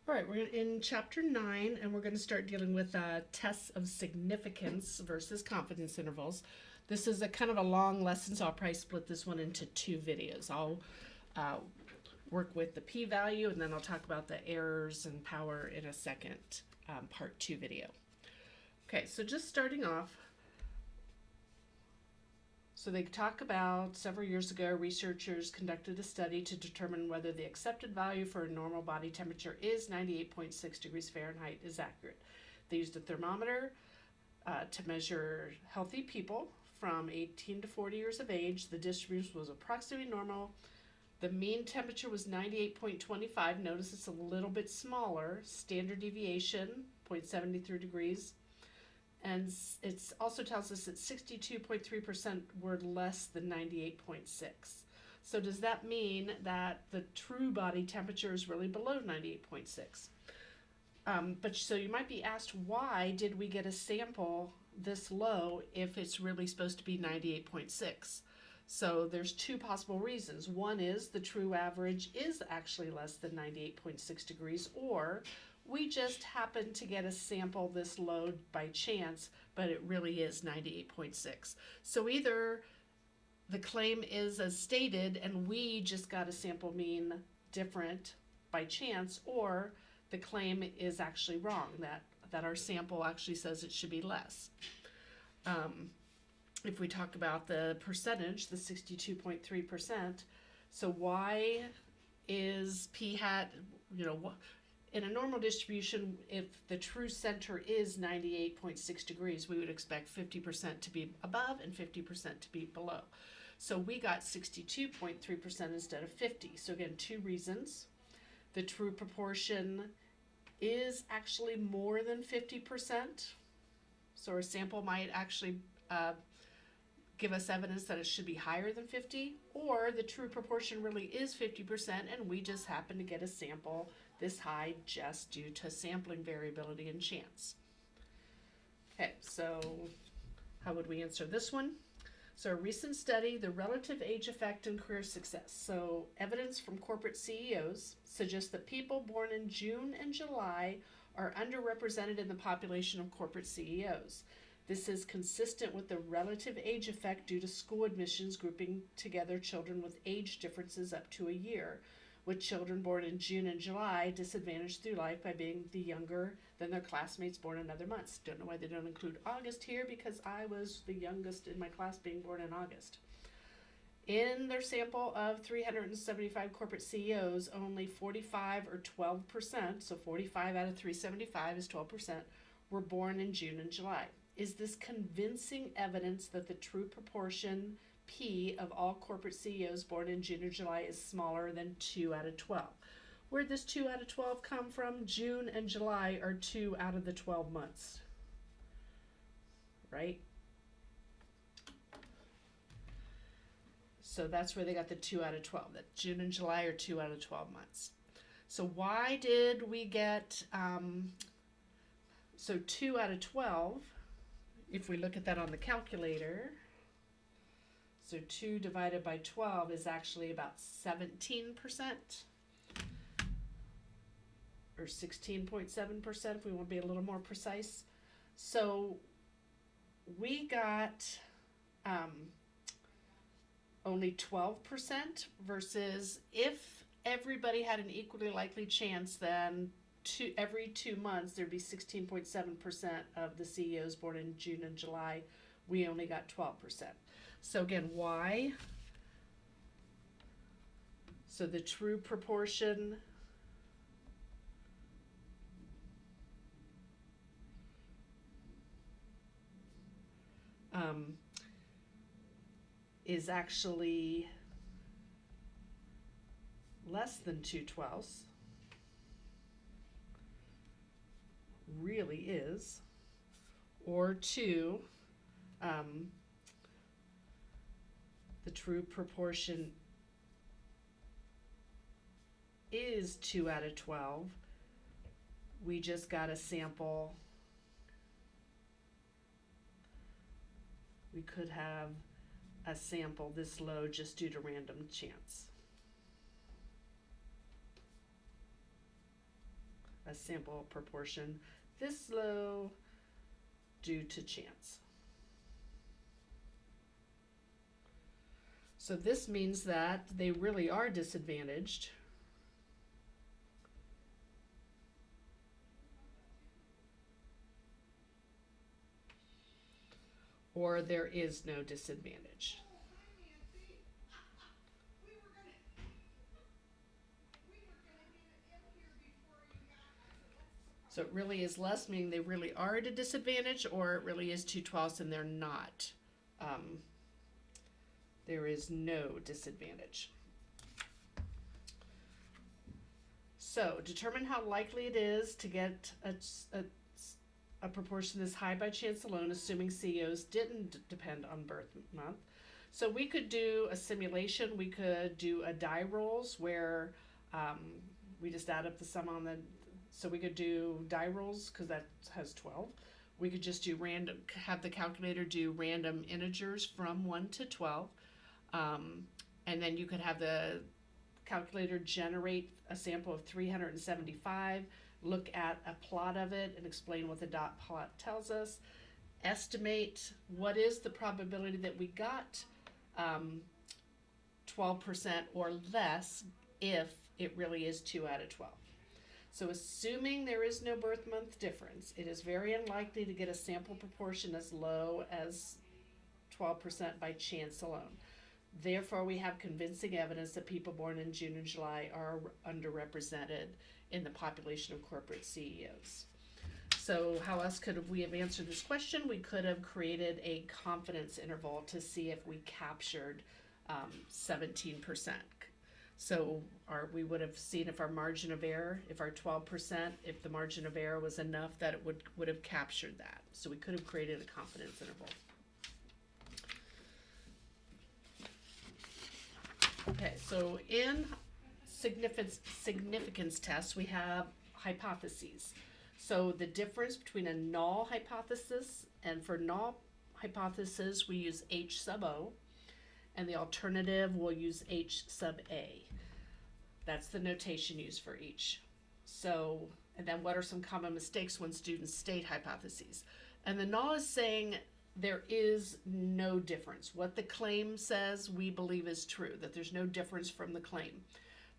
All right, we're in chapter 9, and we're going to start dealing with tests of significance versus confidence intervals. This is a kind of a long lesson, so I'll probably split this one into two videos. I'll work with the p-value, and then I'll talk about the errors and power in a second part 2 video. Okay, so just starting off, so they talk about several years ago, researchers conducted a study to determine whether the accepted value for a normal body temperature is 98.6 degrees Fahrenheit is accurate. They used a thermometer to measure healthy people from 18 to 40 years of age. The distribution was approximately normal. The mean temperature was 98.25. Notice it's a little bit smaller. Standard deviation, 0.73 degrees. And it also tells us that 62.3% were less than 98.6. So does that mean that the true body temperature is really below 98.6? But so you might be asked, why did we get a sample this low if it's really supposed to be 98.6? So there's two possible reasons. One is the true average is actually less than 98.6 degrees, or we just happened to get a sample this low by chance, but it really is 98.6. So either the claim is as stated and we just got a sample mean different by chance, or the claim is actually wrong, that our sample actually says it should be less. If we talk about the percentage, the 62.3%, so why is p hat, in a normal distribution, if the true center is 98.6 degrees, we would expect 50% to be above and 50% to be below. So we got 62.3% instead of 50. So again, two reasons. The true proportion is actually more than 50%. So our sample might actually give us evidence that it should be higher than 50, or the true proportion really is 50% and we just happen to get a sample this high just due to sampling variability and chance. Okay, so how would we answer this one? So a recent study, the relative age effect and career success. So evidence from corporate CEOs suggests that people born in June and July are underrepresented in the population of corporate CEOs. This is consistent with the relative age effect due to school admissions grouping together children with age differences up to a year, with children born in June and July disadvantaged through life by being the younger than their classmates born in other months. Don't know why they don't include August here, because I was the youngest in my class being born in August. In their sample of 375 corporate CEOs, only 45 or 12%, so 45 out of 375 is 12%, were born in June and July. Is this convincing evidence that the true proportion P of all corporate CEOs born in June or July is smaller than 2 out of 12? Where'd this 2 out of 12 come from? June and July are 2 out of the 12 months, right? So that's where they got the 2 out of 12, that June and July are 2 out of 12 months. So why did we get, so 2 out of 12, if we look at that on the calculator, so 2 divided by 12 is actually about 17%, or 16.7% if we want to be a little more precise. So we got only 12%, versus if everybody had an equally likely chance, then every 2 months there'd be 16.7% of the CEOs born in June and July. We only got 12%. So again, why? So the true proportion is actually less than 2/12. Really is. Or 2, the true proportion is 2 out of 12. We just got a sample. We could have a sample this low just due to random chance. a sample proportion this low due to chance. So this means that they really are disadvantaged, or there is no disadvantage. So it really is less, meaning they really are at a disadvantage, or it really is 2/12 and they're not. There is no disadvantage. So determine how likely it is to get a proportion this high by chance alone, assuming CEOs didn't depend on birth month. So we could do a simulation. We could do a die rolls where we just add up the sum on the. So we could do die rolls because that has 12. We could just do random, have the calculator do random integers from 1 to 12. And then you could have the calculator generate a sample of 375, look at a plot of it and explain what the dot plot tells us, estimate what is the probability that we got 12% or less if it really is 2 out of 12. So assuming there is no birth month difference, it is very unlikely to get a sample proportion as low as 12% by chance alone. Therefore, we have convincing evidence that people born in June and July are underrepresented in the population of corporate CEOs. So how else could we have answered this question? We could have created a confidence interval to see if we captured 17%. So we would have seen if our margin of error, if our 12%, if the margin of error was enough that it would have captured that. So we could have created a confidence interval. Okay, so in significance tests, we have hypotheses. So the difference between a null hypothesis, and for null hypothesis, we use H sub O, and the alternative we'll use H sub A. That's the notation used for each. So, and then what are some common mistakes when students state hypotheses? And the null is saying there is no difference. What the claim says we believe is true, that there's no difference from the claim.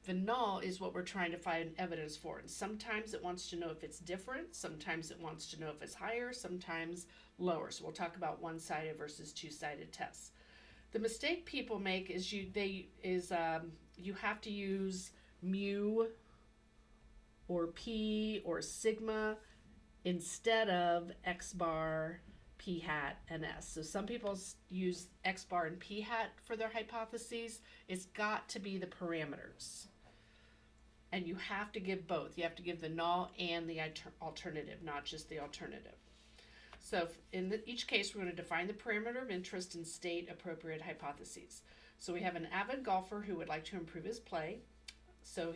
The null is what we're trying to find evidence for. And sometimes it wants to know if it's different, sometimes it wants to know if it's higher, sometimes lower. So we'll talk about one-sided versus two-sided tests. The mistake people make is you have to use mu or p or sigma instead of x bar, p hat, and s. So some people use x bar and p hat for their hypotheses. It's got to be the parameters. And you have to give both. You have to give the null and the alternative, not just the alternative. So in each case, we're going to define the parameter of interest and state appropriate hypotheses. So we have an avid golfer who would like to improve his play. So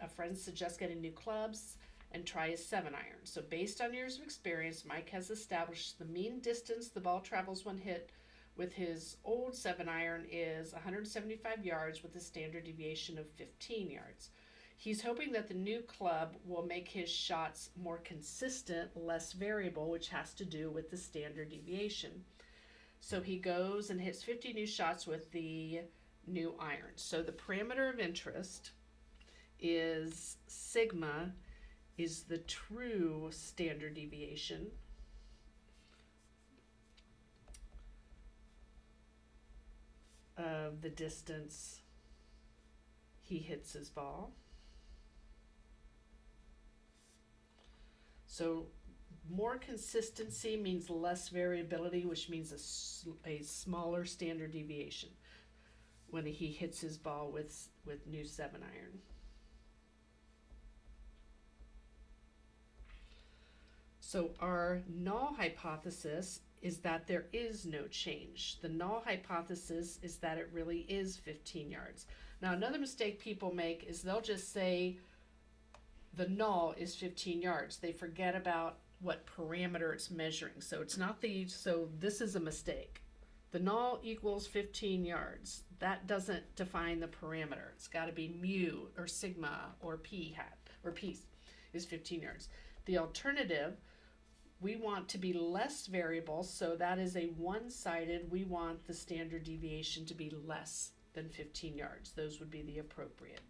a friend suggests getting new clubs and try his 7-iron. So based on years of experience, Mike has established the mean distance the ball travels when hit with his old 7-iron is 175 yards with a standard deviation of 15 yards. He's hoping that the new club will make his shots more consistent, less variable, which has to do with the standard deviation. So he goes and hits 50 new shots with the new iron. So the parameter of interest is sigma is the true standard deviation of the distance he hits his ball. So more consistency means less variability, which means a smaller standard deviation when he hits his ball with new 7-iron. So our null hypothesis is that there is no change. The null hypothesis is that it really is 15 yards. Now another mistake people make is they'll just say the null is 15 yards. They forget about what parameter it's measuring. So it's not so this is a mistake. The null equals 15 yards. That doesn't define the parameter. It's got to be mu or sigma or p hat or p. is 15 yards. The alternative, we want to be less variable, so that is a one-sided. We want the standard deviation to be less than 15 yards. Those would be the appropriate.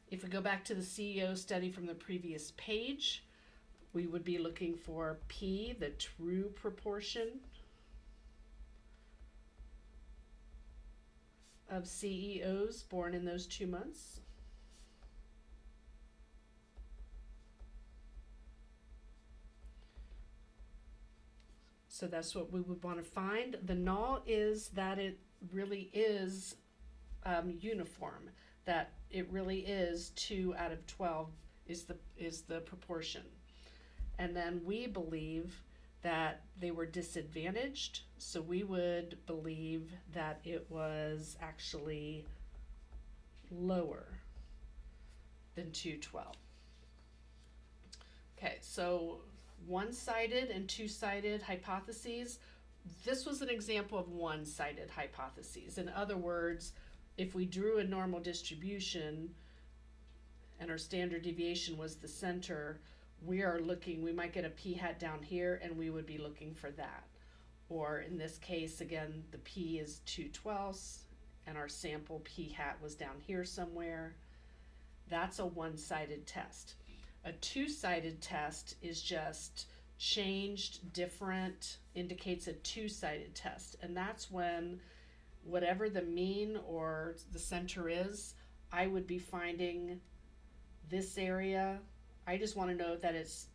If we go back to the CEO study from the previous page, we would be looking for P, the true proportion of CEOs born in those 2 months. So that's what we would want to find. The null is that it really is uniform, that it really is 2 out of 12 is the proportion. And then we believe that they were disadvantaged, so we would believe that it was actually lower than 212. Okay, so one-sided and two-sided hypotheses. This was an example of one-sided hypotheses. In other words, if we drew a normal distribution and our standard deviation was the center, we might get a p hat down here and we would be looking for that. Or in this case, again, the p is 2/12 and our sample p hat was down here somewhere. That's a one-sided test. A two-sided test is just changed, different, indicates a two-sided test. And that's when whatever the mean or the center is, I would be finding this area. I just want to know that it's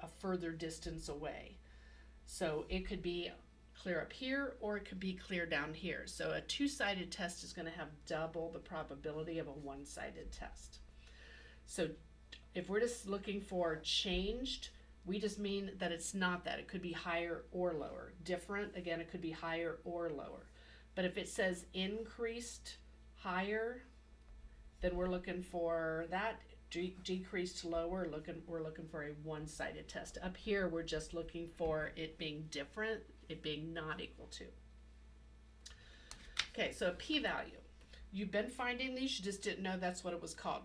a further distance away. So it could be clear up here or it could be clear down here. So a two-sided test is going to have double the probability of a one-sided test. So if we're just looking for changed, we just mean that it's not that. It could be higher or lower. Different, again, it could be higher or lower. But if it says increased higher, then we're looking for that. Decreased lower, we're looking for a one-sided test. Up here, we're just looking for it being different, it being not equal to. Okay, so a p-value. You've been finding these, you just didn't know that's what it was called.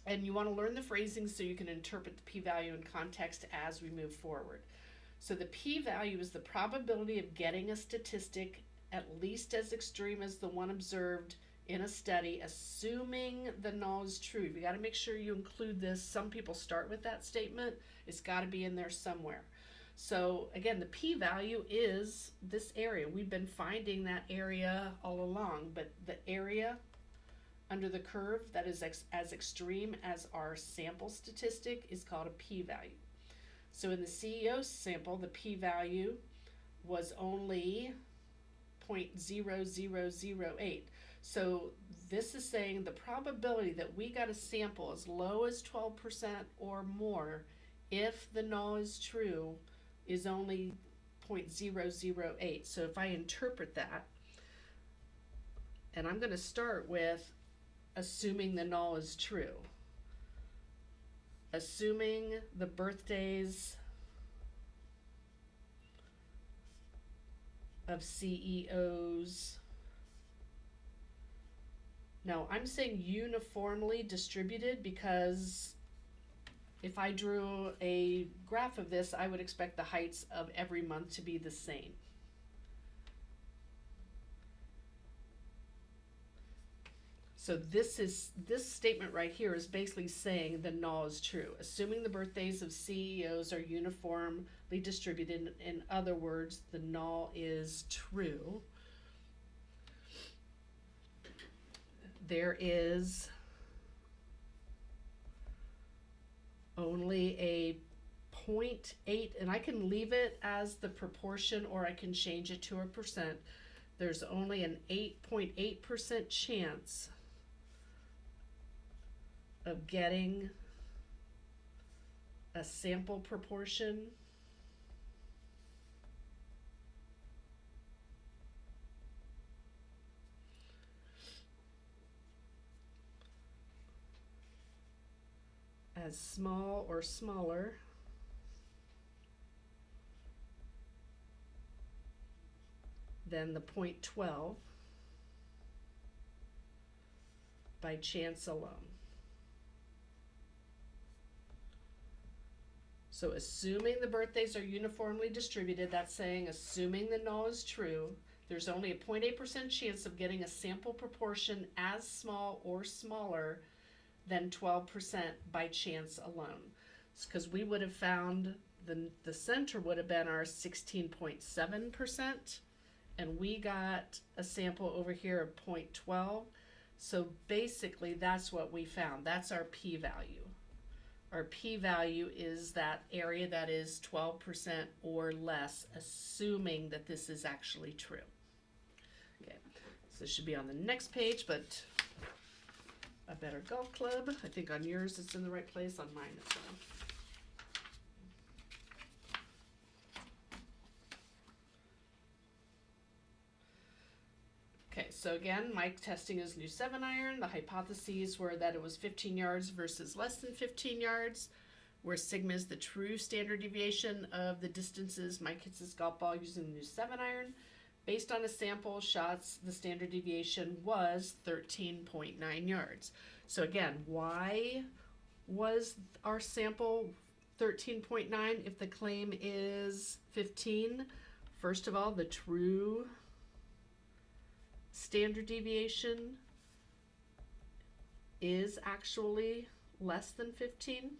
And you want to learn the phrasing so you can interpret the p-value in context as we move forward. So the p-value is the probability of getting a statistic at least as extreme as the one observed in a study, assuming the null is true. You got to make sure you include this. Some people start with that statement. It's got to be in there somewhere. So again, the p-value is this area. We've been finding that area all along, but the area under the curve that is as extreme as our sample statistic is called a p-value. So in the CEO sample, the p-value was only 0.0008. So this is saying the probability that we got a sample as low as 12% or more, if the null is true, is only 0.008. So if I interpret that, and I'm going to start with assuming the null is true. Assuming the birthdays of CEOs. Now I'm saying uniformly distributed because if I drew a graph of this, I would expect the heights of every month to be the same. So this statement right here is basically saying the null is true, assuming the birthdays of CEOs are uniformly distributed. In other words, the null is true. There is only a 0.8, and I can leave it as the proportion or I can change it to a percent. There's only an 8.8% chance of getting a sample proportion as small or smaller than the 0.12 by chance alone. So assuming the birthdays are uniformly distributed, that's saying assuming the null is true, there's only a 0.8% chance of getting a sample proportion as small or smaller than 12% by chance alone. Because we would have found the center would have been our 16.7%, and we got a sample over here of 0.12. So basically that's what we found. That's our p-value. Our p-value is that area that is 12% or less, assuming that this is actually true. Okay, so this should be on the next page, but a better golf club. I think on yours it's in the right place, on mine it's not. Okay, so again, Mike testing his new 7-iron. The hypotheses were that it was 15 yards versus less than 15 yards, where sigma is the true standard deviation of the distances Mike hits his golf ball using the new 7-iron. Based on his sample shots, the standard deviation was 13.9 yards. So again, why was our sample 13.9 if the claim is 15? First of all, the true standard deviation is actually less than 15.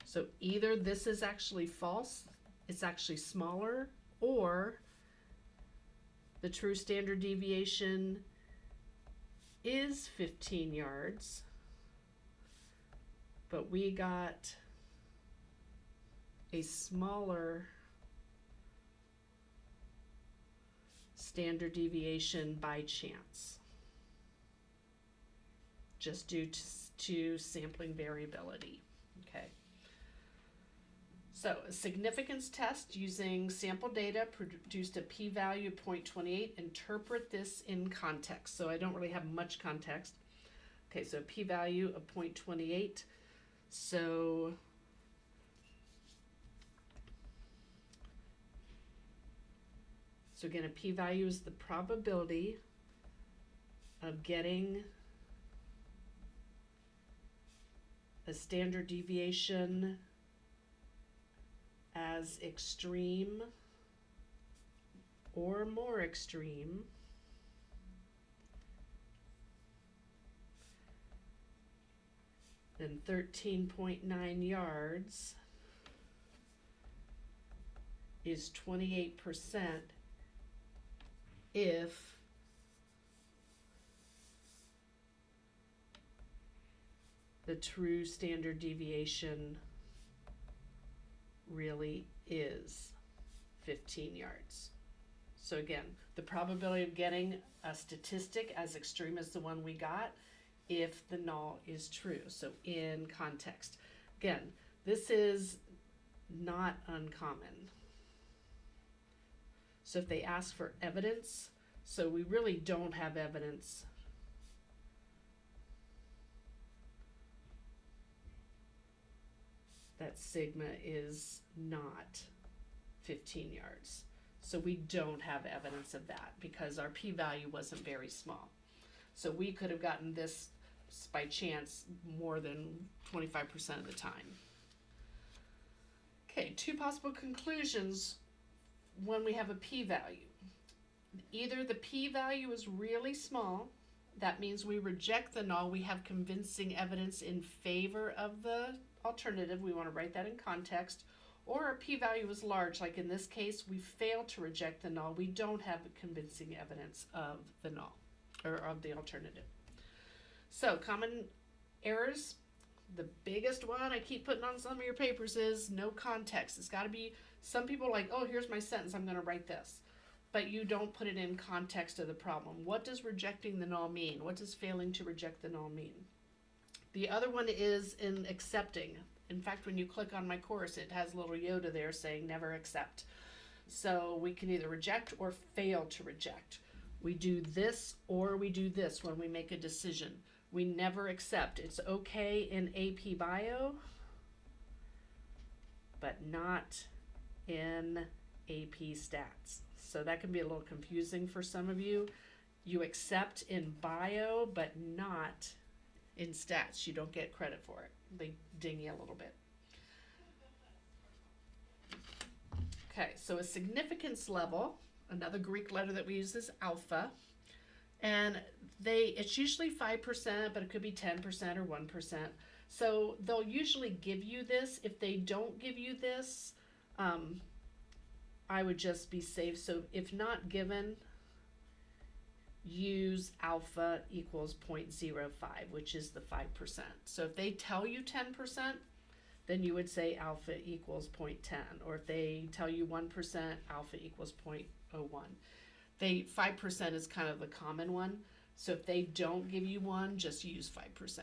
So either this is actually false, it's actually smaller, or the true standard deviation is 15 yards, but we got a smaller standard deviation by chance, just due to sampling variability. Okay. So a significance test using sample data produced a p-value of 0.28. Interpret this in context. So I don't really have much context. Okay, so a p-value of 0.28. So again, a p-value is the probability of getting a standard deviation as extreme or more extreme than 13.9 yards is 28% if the true standard deviation really is 15 yards. So again, the probability of getting a statistic as extreme as the one we got if the null is true. So in context. Again, this is not uncommon. So if they ask for evidence, so we really don't have evidence that sigma is not 15 yards. So we don't have evidence of that because our p-value wasn't very small. So we could have gotten this by chance more than 25% of the time. Okay, two possible conclusions when we have a p-value. Either the p-value is really small, that means we reject the null, we have convincing evidence in favor of the alternative, we want to write that in context, or our p-value is large, like in this case, we fail to reject the null, we don't have convincing evidence of the null, or of the alternative. So, common errors, the biggest one I keep putting on some of your papers is no context. It's got to be, some people are like, oh, here's my sentence, I'm going to write this. But you don't put it in context of the problem. What does rejecting the null mean? What does failing to reject the null mean? The other one is in accepting. In fact, when you click on my course, it has a little Yoda there saying never accept. So we can either reject or fail to reject. We do this or we do this when we make a decision. We never accept. It's okay in AP Bio, but not in AP Stats. So that can be a little confusing for some of you. You accept in Bio, but not in stats. You don't get credit for it. They ding you a little bit. Okay, so a significance level, another Greek letter that we use is alpha. And it's usually 5%, but it could be 10% or 1%. So they'll usually give you this. If they don't give you this, I would just be safe. So if not given, use alpha equals 0.05, which is the 5%. So if they tell you 10%, then you would say alpha equals 0.10. Or if they tell you 1%, alpha equals 0.01. 5% is kind of the common one. So if they don't give you one, just use 5%.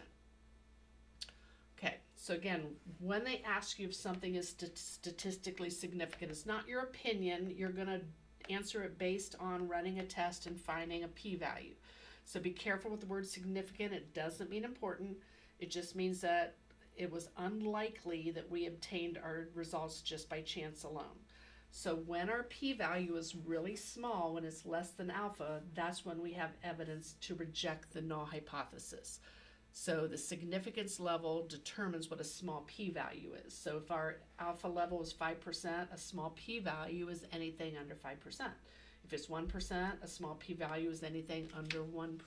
Okay, so again, when they ask you if something is statistically significant, it's not your opinion. You're going to answer it based on running a test and finding a p-value. So be careful with the word significant. It doesn't mean important. It just means that it was unlikely that we obtained our results just by chance alone. So when our p-value is really small, when it's less than alpha, that's when we have evidence to reject the null hypothesis. So the significance level determines what a small p-value is. So if our alpha level is 5%, a small p-value is anything under 5%. If it's 1%, a small p-value is anything under 1%.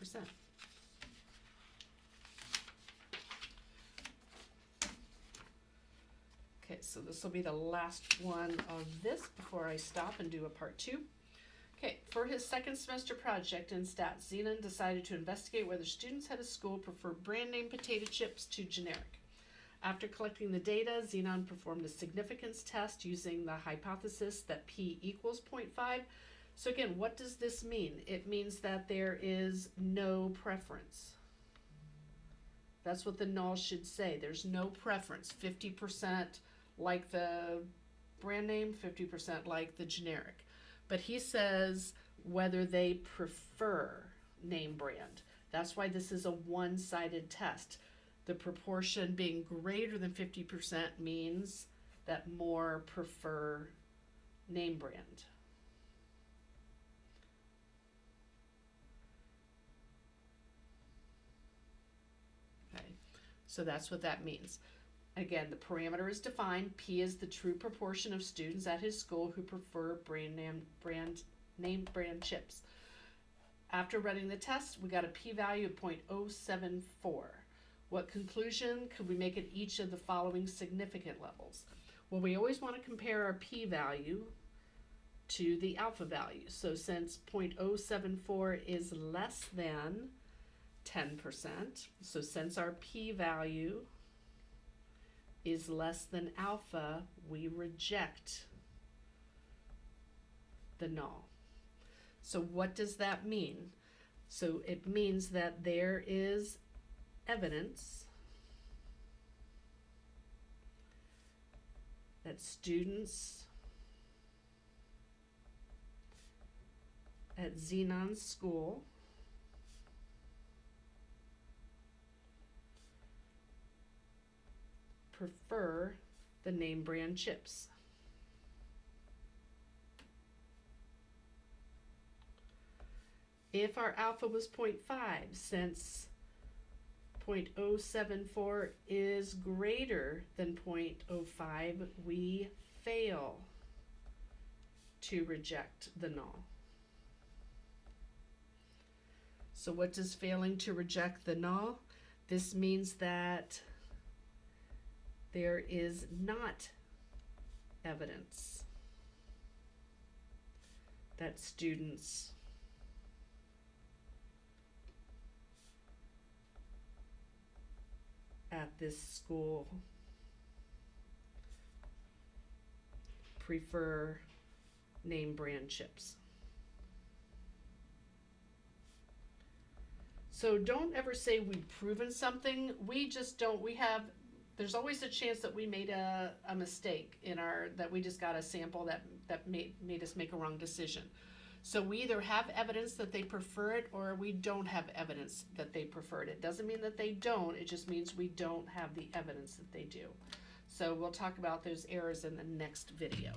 Okay, so this will be the last one of this before I stop and do a part 2. Okay, for his second semester project in stats, Zenon decided to investigate whether students at his school prefer brand name potato chips to generic. After collecting the data, Zenon performed a significance test using the hypothesis that p equals 0.5. So again, what does this mean? It means that there is no preference. That's what the null should say. There's no preference. 50% like the brand name, 50% like the generic. But he says whether they prefer name brand. That's why this is a one-sided test. The proportion being greater than 50% means that more prefer name brand. Okay, so that's what that means. Again, the parameter is defined. P is the true proportion of students at his school who prefer name brand chips. After running the test, we got a p-value of 0.074. What conclusion could we make at each of the following significant levels? Well, we always want to compare our p-value to the alpha value. So since 0.074 is less than 10%, so since our p-value is less than alpha, we reject the null. So what does that mean? So it means that there is evidence that students at Zenon's school prefer the name brand chips. If our alpha was 0.5, since 0.074 is greater than 0.05, we fail to reject the null. So what does failing to reject the null? This means that there is not evidence that students at this school prefer name brand chips. So don't ever say we've proven something. We just don't. There's always a chance that we made a mistake that we just got a sample that made us make a wrong decision. So we either have evidence that they prefer it or we don't have evidence that they prefer it. It doesn't mean that they don't, it just means we don't have the evidence that they do. So we'll talk about those errors in the next video.